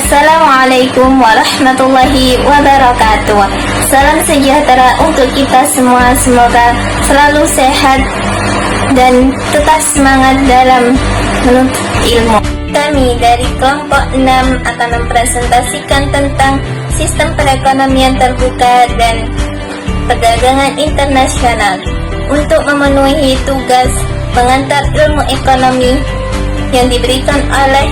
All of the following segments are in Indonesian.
Assalamualaikum warahmatullahi wabarakatuh. Salam sejahtera untuk kita semua. Semoga selalu sehat dan tetap semangat dalam menuntut ilmu. Kami dari kelompok 6 akan mempresentasikan tentang sistem perekonomian terbuka dan perdagangan internasional untuk memenuhi tugas pengantar ilmu ekonomi yang diberikan oleh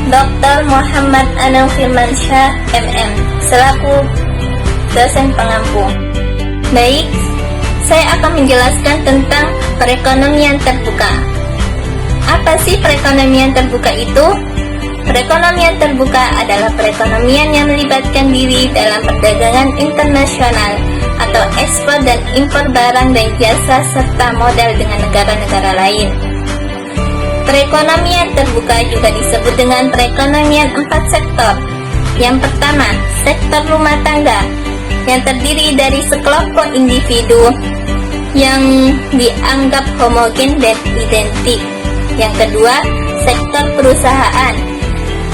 Dr. Muhammad Anang Firmansyah MM selaku dosen pengampu. Baik, saya akan menjelaskan tentang perekonomian terbuka. Apa sih perekonomian terbuka itu? Perekonomian terbuka adalah perekonomian yang melibatkan diri dalam perdagangan internasional atau ekspor dan impor barang dan jasa serta modal dengan negara-negara lain. Perekonomian terbuka juga disebut dengan perekonomian 4 sektor. Yang pertama, sektor rumah tangga yang terdiri dari sekelompok individu yang dianggap homogen dan identik. Yang kedua, sektor perusahaan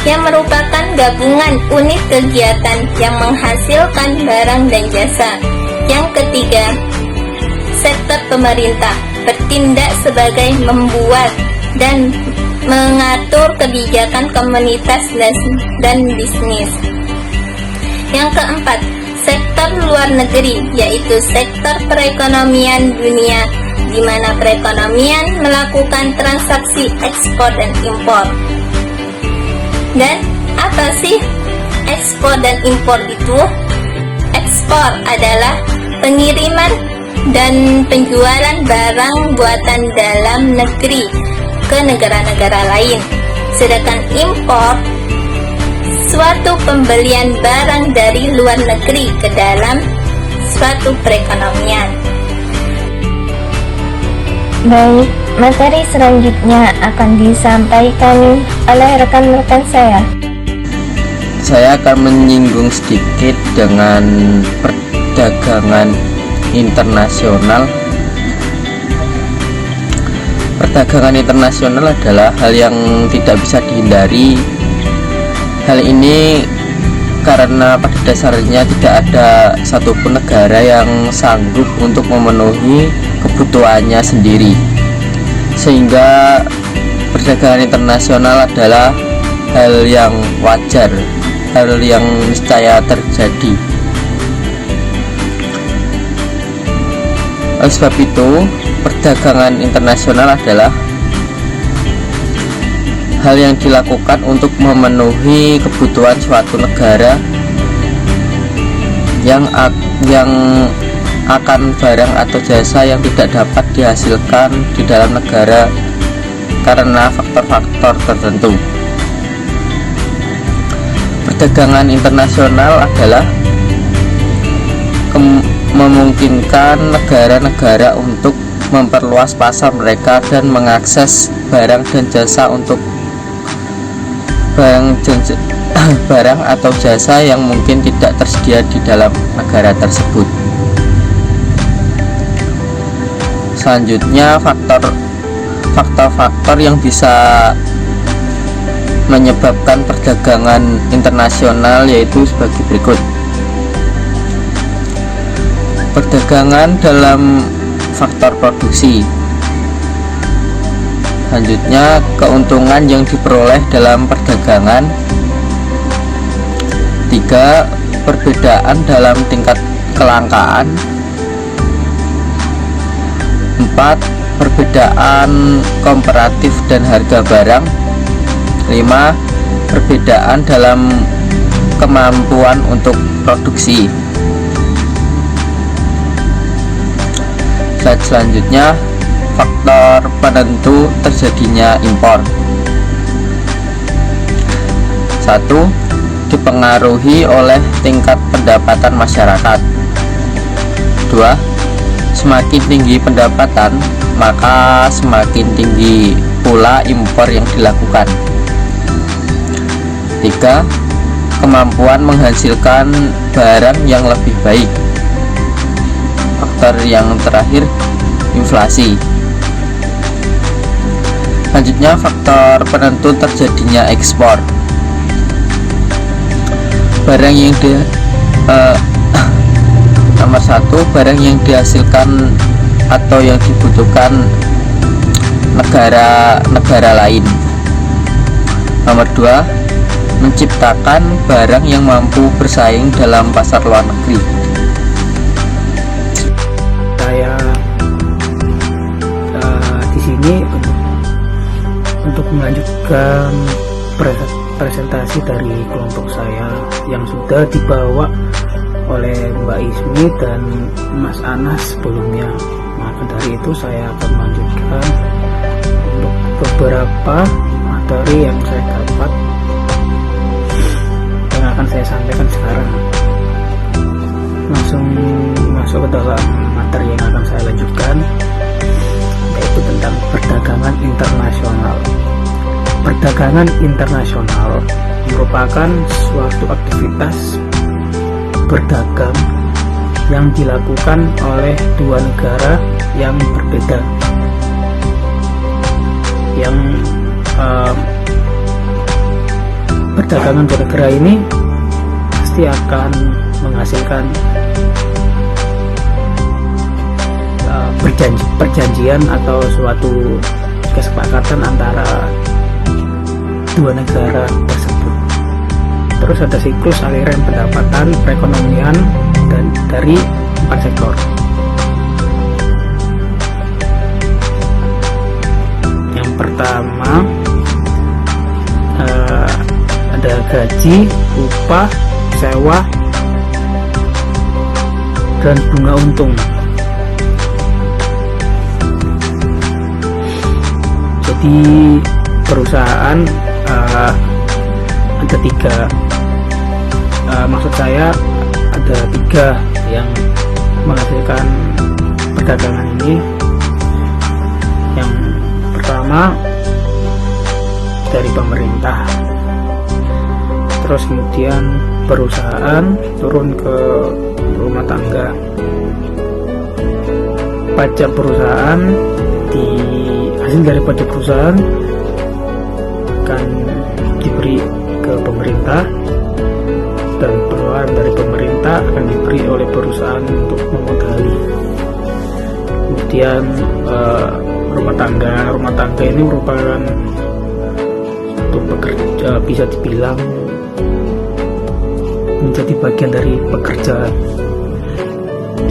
yang merupakan gabungan unit kegiatan yang menghasilkan barang dan jasa. Yang ketiga, sektor pemerintah bertindak sebagai membuat dan mengatur kebijakan komunitas dan bisnis. Yang keempat, sektor luar negeri, yaitu sektor perekonomian dunia, di mana perekonomian melakukan transaksi ekspor dan impor. Dan apa sih ekspor dan impor itu? Ekspor adalah pengiriman dan penjualan barang buatan dalam negeri ke negara-negara lain. Sedangkan impor suatu pembelian barang dari luar negeri ke dalam suatu perekonomian. Baik, materi selanjutnya akan disampaikan oleh rekan-rekan saya. Saya akan menyinggung sedikit dengan perdagangan internasional. Perdagangan internasional adalah hal yang tidak bisa dihindari. Hal ini karena pada dasarnya tidak ada satupun negara yang sanggup untuk memenuhi kebutuhannya sendiri, sehingga perdagangan internasional adalah hal yang wajar, hal yang niscaya terjadi. Oleh sebab itu, perdagangan internasional adalah hal yang dilakukan untuk memenuhi kebutuhan suatu negara yang akan barang atau jasa yang tidak dapat dihasilkan di dalam negara karena faktor-faktor tertentu. Perdagangan internasional adalah memungkinkan negara-negara untuk memperluas pasar mereka dan mengakses barang dan jasa untuk barang atau jasa yang mungkin tidak tersedia di dalam negara tersebut. Selanjutnya, faktor-faktor yang bisa menyebabkan perdagangan internasional yaitu sebagai berikut. Perdagangan dalam faktor produksi. Selanjutnya, keuntungan yang diperoleh dalam perdagangan. 3. Perbedaan dalam tingkat kelangkaan. 4. Perbedaan komparatif dan harga barang. 5. Perbedaan dalam kemampuan untuk produksi. Slide selanjutnya, faktor penentu terjadinya impor. 1. Dipengaruhi oleh tingkat pendapatan masyarakat. 2. Semakin tinggi pendapatan, maka semakin tinggi pula impor yang dilakukan. 3. Kemampuan menghasilkan barang yang lebih baik. Faktor yang terakhir, inflasi. Selanjutnya, faktor penentu terjadinya ekspor. barang yang nomor 1, barang yang dihasilkan atau yang dibutuhkan negara lain. Nomor 2, menciptakan barang yang mampu bersaing dalam pasar luar negeri. Saya di sini untuk melanjutkan presentasi dari kelompok saya yang sudah dibawa oleh Mbak Ismi dan Mas Anas sebelumnya. Maka dari itu saya akan melanjutkan untuk beberapa materi yang saya dapat yang akan saya sampaikan sekarang. Langsung masuk ke dalam materi yang akan saya lanjutkan, yaitu tentang perdagangan internasional. Perdagangan internasional merupakan suatu aktivitas berdagang yang dilakukan oleh dua negara yang berbeda, yang perdagangan dua negara ini pasti akan menghasilkan perjanjian atau suatu kesepakatan antara dua negara tersebut. Terus ada siklus aliran pendapatan perekonomian dan dari 4 sektor. Yang pertama ada gaji, upah, sewa, dan bunga untung. Jadi perusahaan ada 3, maksud saya ada 3 yang menghasilkan perdagangan ini. Yang pertama dari pemerintah, terus kemudian perusahaan turun ke rumah tangga. Pajak perusahaan, hasil dari pajak perusahaan akan diberi ke pemerintah, dan pengeluaran dari pemerintah akan diberi oleh perusahaan untuk memodali. Kemudian rumah tangga ini merupakan satu pekerja, bisa dibilang menjadi bagian dari pekerja.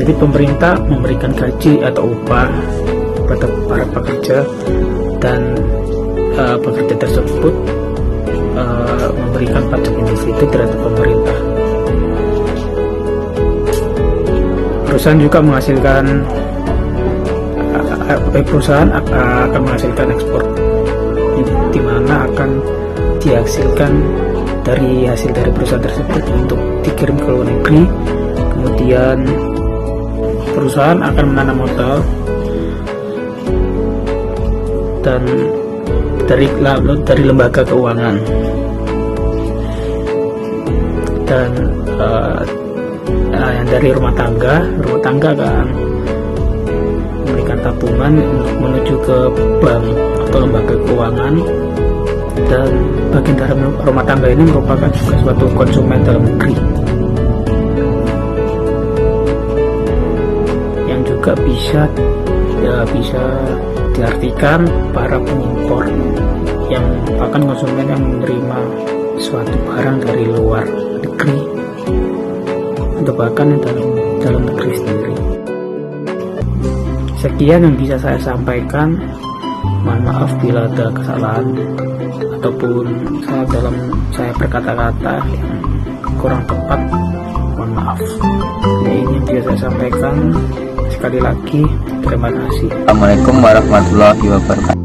Jadi pemerintah memberikan gaji atau upah kepada para pekerja, dan pekerja tersebut memberikan pajak individu terhadap pemerintah. Perusahaan juga menghasilkan perusahaan akan menghasilkan ekspor, di mana akan dihasilkan dari hasil dari perusahaan tersebut untuk dikirim ke luar negeri. Kemudian perusahaan akan menanam modal dan dari lembaga keuangan, dan yang dari rumah tangga akan memberikan tabungan untuk menuju ke bank atau lembaga keuangan. Dan bagian dari rumah tangga ini merupakan juga suatu konsumen dalam negeri yang juga bisa diartikan para pengimpor, yang merupakan konsumen yang menerima suatu barang dari luar negeri atau bahkan dalam negeri sendiri. Sekian yang bisa saya sampaikan. Mohon maaf bila ada kesalahan ataupun saya berkata-kata yang kurang tepat. Mohon maaf. Ini yang bisa saya sampaikan. Sekali lagi terima kasih. Assalamualaikum warahmatullahi wabarakatuh.